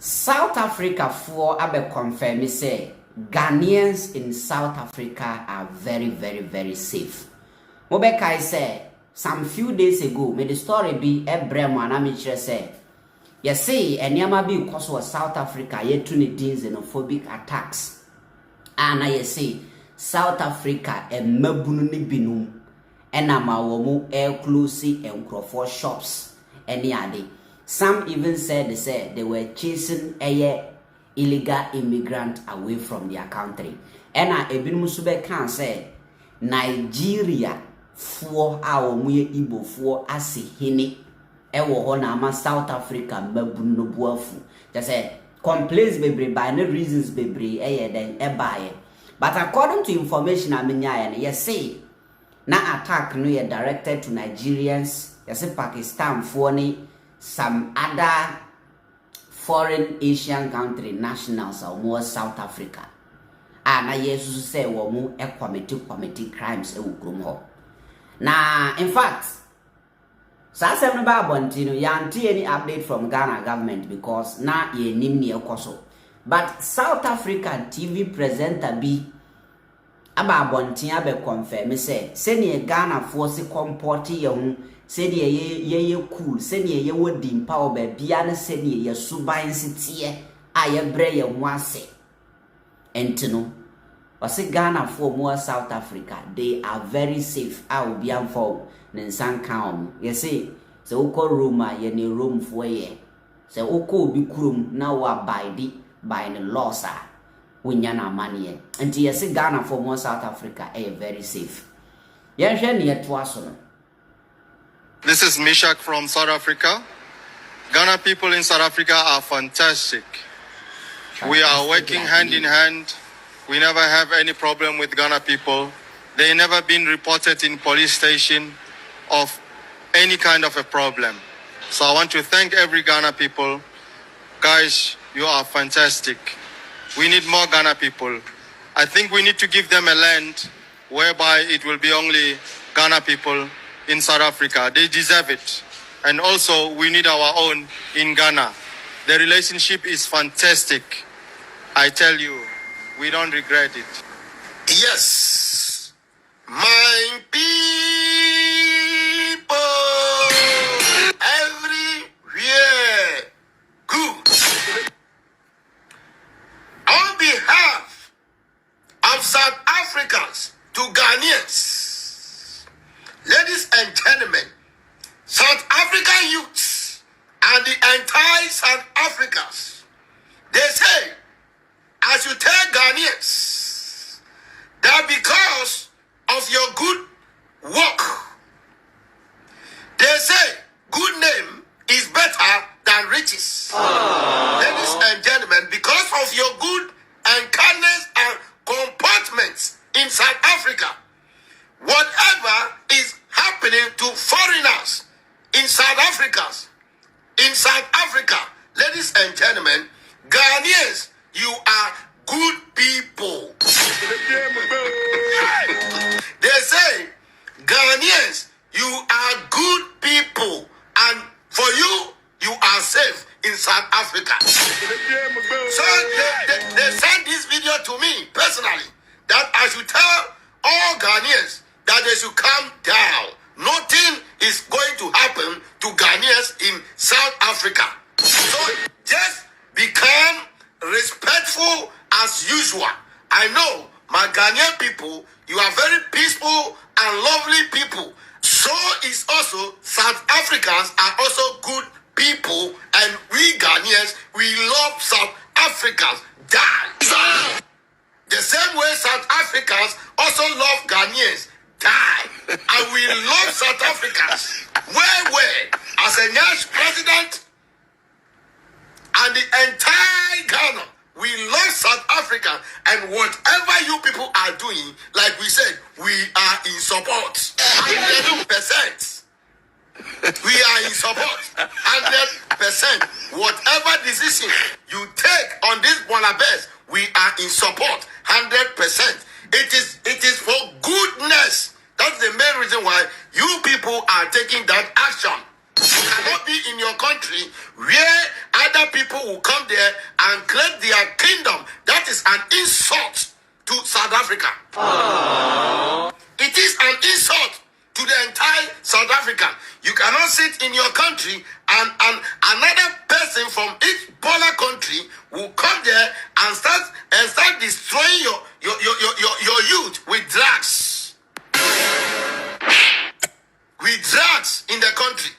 South Africa for abe confirm say Ghanaians in South Africa are very, very, very safe. Mobeka say some few days ago, me the story be Ebrem and Amitre say, you say Enyama be cause of South Africa yet to xenophobic attacks. And I say South Africa e mabunu binum enama womu air close and Crawford shops any ade. Some even said they were chasing a illegal immigrant away from their country. And I ebinum sube can say Nigeria for our muye Igbo for asihini ewo ho na ama South Africa mabunu no buafu. Just say complaints bebre by no reasons bebre den ebaye. But according to information aminya you say na attack no ye directed to Nigerians, you say Pakistan for ni some other foreign Asian country nationals or more South Africa. And I Jesus say womu committee crimes e ukrum ho. Na in fact, Sasem no ba bontino yanti any update from Ghana government because na ye nim ne ekoso. But South African TV presenter be aba bontin abe confirm say sene Ghana force comporti ye hu sene ye cool sene ye wodi mpa oba bia ne sene ye suban sitie aye bre ye ho ase entino wase Ghana for more South Africa they are very safe a obi amfo ne nsan kan ye say se ukọ Roma ye ne Rome for ye se ukọ obi kurom na wa abide by the laws are winyana money and you see Ghana for more South Africa very safe. This is Mishak from South Africa. Ghana people in South Africa are fantastic. We are working hand in hand. We never have any problem with Ghana people. They never been reported in police station of any kind of a problem. So I want to thank every Ghana people. Guys, you are fantastic. We need more Ghana people. I think we need to give them a land whereby it will be only Ghana people in South Africa. They deserve it. And also, we need our own in Ghana. The relationship is fantastic. I tell you, we don't regret it. Yes, my people, everywhere, good. On behalf of South Africans to Ghanaians, ladies and gentlemen, South African youths and the entire South Africans, they say, as you tell Ghanaians, that because of your good work, they say good name is better than riches. Ladies and gentlemen, because of your good and kindness and comportments in South Africa, whatever is happening to foreigners in South Africa, ladies and gentlemen, Ghanaians, you are good people. They say, Ghanaians, you are good people, and for you, you are safe in South Africa. So they sent this video to me personally, that I should tell all Ghanaians that they should calm down. Nothing is going to happen to Ghanaians in South Africa. So just become respectful as usual. I know my Ghanaian people, you are very peaceful and lovely people. So is also South Africans are also good people, and we Ghanaians, we love South Africans. Die. The same way South Africans also love Ghanaians. Die. And we love South Africans. Where as a Nyash president and the entire Ghana, we love South Africa, and whatever you people are doing, like we said, we are in support. 100%. We are in support. 100%. Whatever decision you take on this Bonabes, we are in support. 100%. It is for goodness. That's the main reason why you people are taking that action. You cannot be in your country where other people will come there and create their kingdom. That is an insult to South Africa. It is an insult to the entire South Africa. You cannot sit in your country and another person from each polar country will come there and start destroying your youth with drugs. With drugs in the country.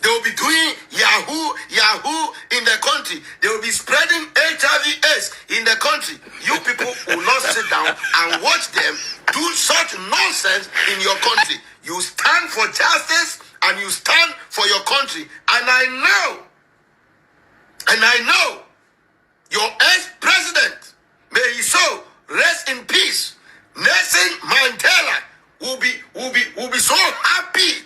They will be doing Yahoo in the country. They will be spreading HIV/AIDS in the country. You people will not sit down and watch them do such nonsense in your country. You stand for justice and you stand for your country. And I know your ex-president, may he so rest in peace, Nelson Mandela will be so happy.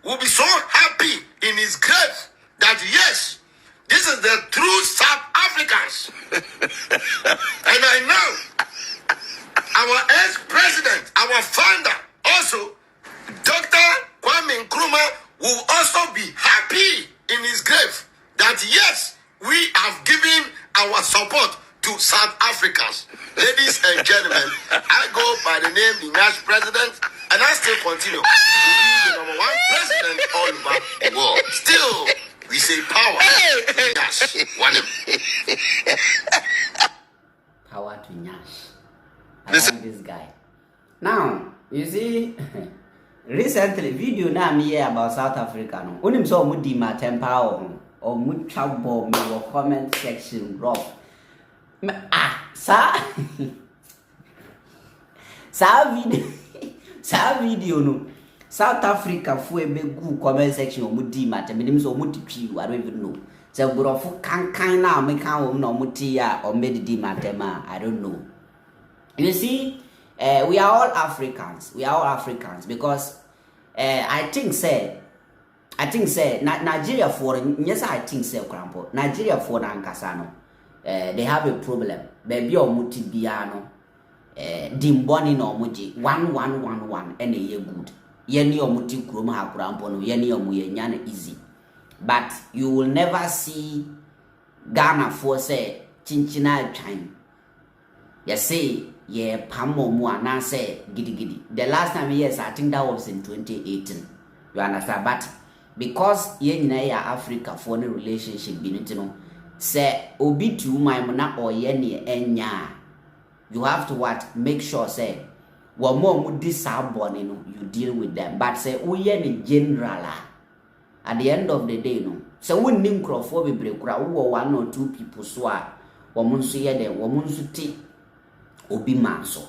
Will be so happy in his grave that yes, this is the true South Africans. And I know our ex-president, our founder, also Dr. Kwame Nkrumah will also be happy in his grave that yes, we have given our support to South Africans. Ladies and gentlemen, I go by the name the Nash president, and I still continue to be the number one president all over the world. Still, we say power to Nash. Power to Nash. I like this guy. Now, you see, recently, video na me hear about South Africa. No, only so mudi ma temper or mud trouble me or comment section rough. Sa video no South Africa fu ebe gu comment section o mudi mate me so mudi twi I don't even know se burofo kan na me kan wo na muti ya o medidi matema I don't know. You see, we are all Africans because I think say Nigeria for yes I think say krampo Nigeria for na nkasa no they have a problem. Baby or muti biano dimboni no muji 1111 and a year good. Yeni or muti kroma hakurampono, yeni or muyenyana easy. But you will never see Ghana for say chinchina time. You see, yeah, pamo muana say giddy. The last time, yes, I think that was in 2018. You understand? But because yeni Africa for the relationship, you know. Say obi tu my na oyene enya you have to what make sure say wo mo mu disabone no you deal with them but say oyene general at the end of the day no say wonnim crofo bebre kura wo one or two people so a wo mo nso ye de wo mo nso ti obi manso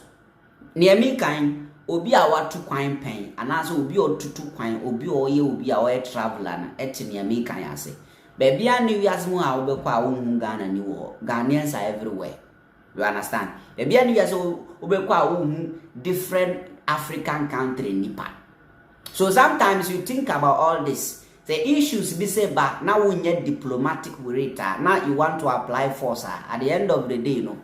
ne emi kan obi a watu kwan pen anaso obi otutu kwan obi oye obi a oye traveler na eti ne emi kan ase. Baby, I knew as more I will call Ghana new war. Ghanaians are everywhere. You understand? Baby, I knew as well different African country nipa. So sometimes you think about all this. The issues be say back now we need diplomatic rate. Now you want to apply force at the end of the day, no.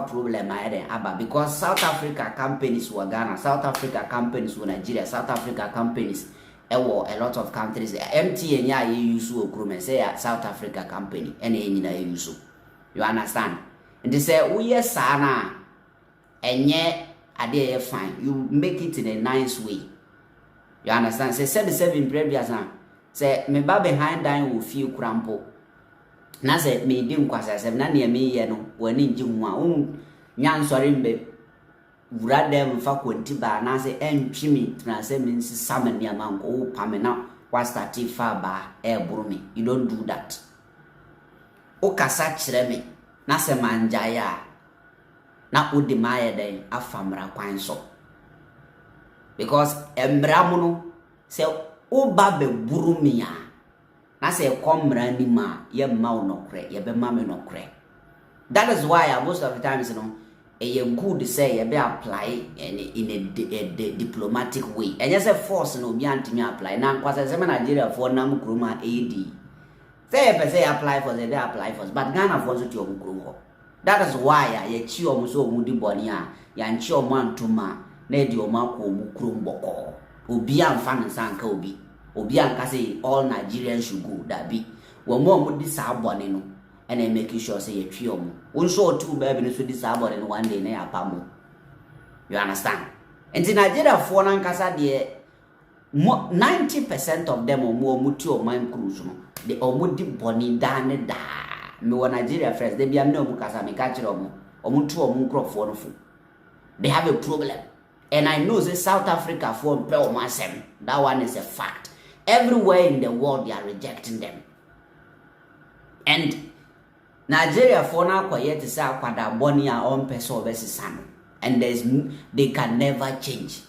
Problem because South Africa companies were Ghana, South Africa companies were Nigeria, South Africa companies. A lot of countries MTN ya use okrume say South Africa company and na use. You understand? And they say we yes sana enye ade fine. You make it in a nice way. You understand? Say 77 previous na say me ba behind dying will feel crampo. Na say me dim kwasa say na ne me ye no wani nji hu a nyan sori mbe Vradem fa kwenti ba na se entwimi na se means samen ya manko pamena wa start fa ba burumi. You don't do that. O kasa kire me na se manjaya na odi maye den afamra kwan so because emra mu no se o ba be burumi ya na se komra ni ma ye ma unokre ye be ma me nokre. That is why most of the times you know a good say you be apply in a diplomatic way. And just a force no be anti me apply. Now because say Nigeria for nam kroma AD. Say apply for they apply for but Ghana for so to kroma. That is why ya chi omo so mudi boni a ya nchi omo antuma na edi omo akọ omu krom boko. Obi amfa nsanka obi. Obi anka say all Nigerians should go that be. One more would this abonne no, and then make sure say a trio. One saw two babies with this abonne one day near Pamo. You understand? And in Nigeria, for Nankasa, 90% of them or more mutu or mind cruise. They are mudi bonny dan da. No Nigeria friends, they be a no mukasa me catch or mutu or muncro for no. They have a problem. And I know the South Africa for Pel Masem. That one is a fact. Everywhere in the world they are rejecting them. And Nigeria for now quiet is our quadra bonny our own person versus son. And they can never change.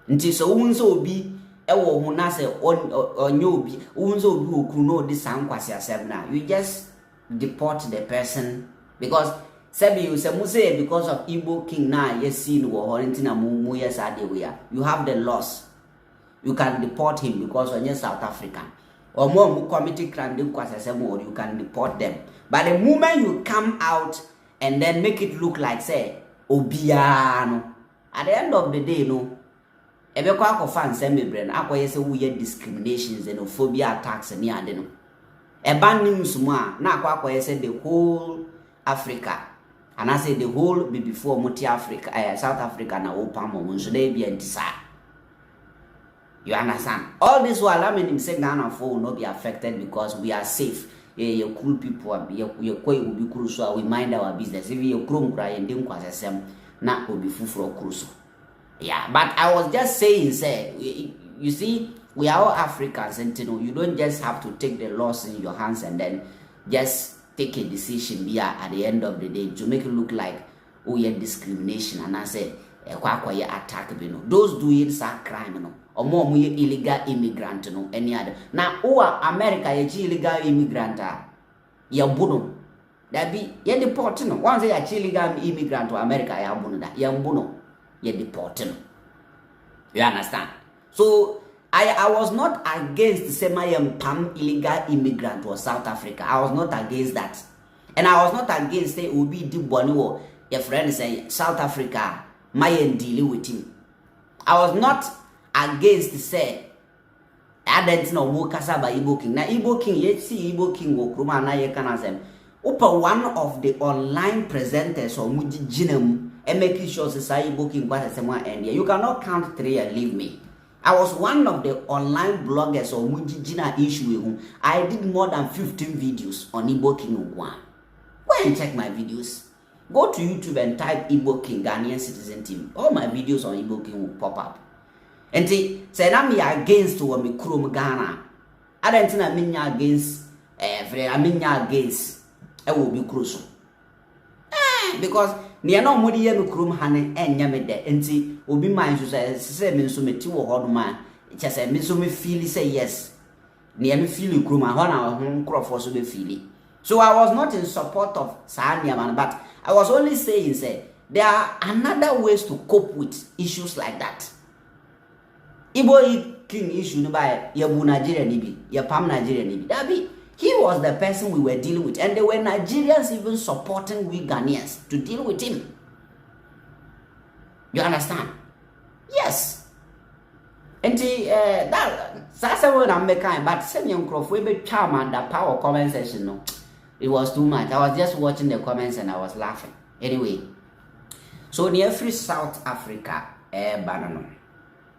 Until so unso be ewo hunase on you be unso be who know this sound kwasi now. You just deport the person because Sebi you say because of Igbo king now yes seen wo horentina mu yes adewe you have the loss. You can deport him because when you're South African or more committee crime or you can deport them. But the moment you come out and then make it look like say Obiano at the end of the day no ebe kwa akofan nsem bebre na akoye se wo ye discriminations xenophobia attacks ni ade no eba news mu a na akoye se the whole Africa and I say the whole be before multi Africa South Africa na opam mo so dey be antisa. You understand? All this while I mean him say Ghana for will not be affected because we are safe. You cool people you koi will be cool so we mind our business. If you krum kra yendem kwasesem na obi fufuro kruso. Yeah, but I was just saying, say, you see, we are all Africans, and you don't just have to take the laws in your hands and then just take a decision here at the end of the day to make it look like oh yeah discrimination. And I say, attack, you know, those doing such crime, you know, or more illegal immigrant, you know, any other. Now, America, illegal immigrant, ya buno. That be ya deport, you know. Once they are illegal immigrant to America, ya buno that ya buno. Deporting. You understand? So I was not against saying Pam illegal immigrant to South Africa. I was not against that. And I was not against say Obi di Bonu your friend say South Africa mayen dealing with him. I was not against say I didn't know more kasaba Igbo King. Now Igbo King yet see Igbo King wo kruma na ye kana sem. Upa one of the online presenters or muji jinem and making sure society booking what someone and you cannot count 3 and leave me. I was one of the online bloggers or Mujijina issue. I did more than 15 videos on Igbo King one. Go and check my videos. Go to YouTube and type Igbo King Ghanaian Citizen TV. All my videos on Igbo King will pop up. And say I'm against to me Krum Ghana. I don't think I'm against against I will be crucial. Because near no mudi yemi krum hane enya me de enti obi man so say me so meti wo hodo man che say me so me feel say yes near me feel krum ho na ho crofo so be feel. So I was not in support of Sanya man, but I was only saying say there are another ways to cope with issues like that. Igbo King issue no by yabu Nigeria ni bi ya pam Nigeria ni bi that be. He was the person we were dealing with, and there were Nigerians even supporting we Ghanaians to deal with him. You understand? Yes. And that's what I'm making. But send young crop, we be charm and the power comment section. No, it was too much. I was just watching the comments and I was laughing. Anyway, so near free South Africa, banana.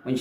When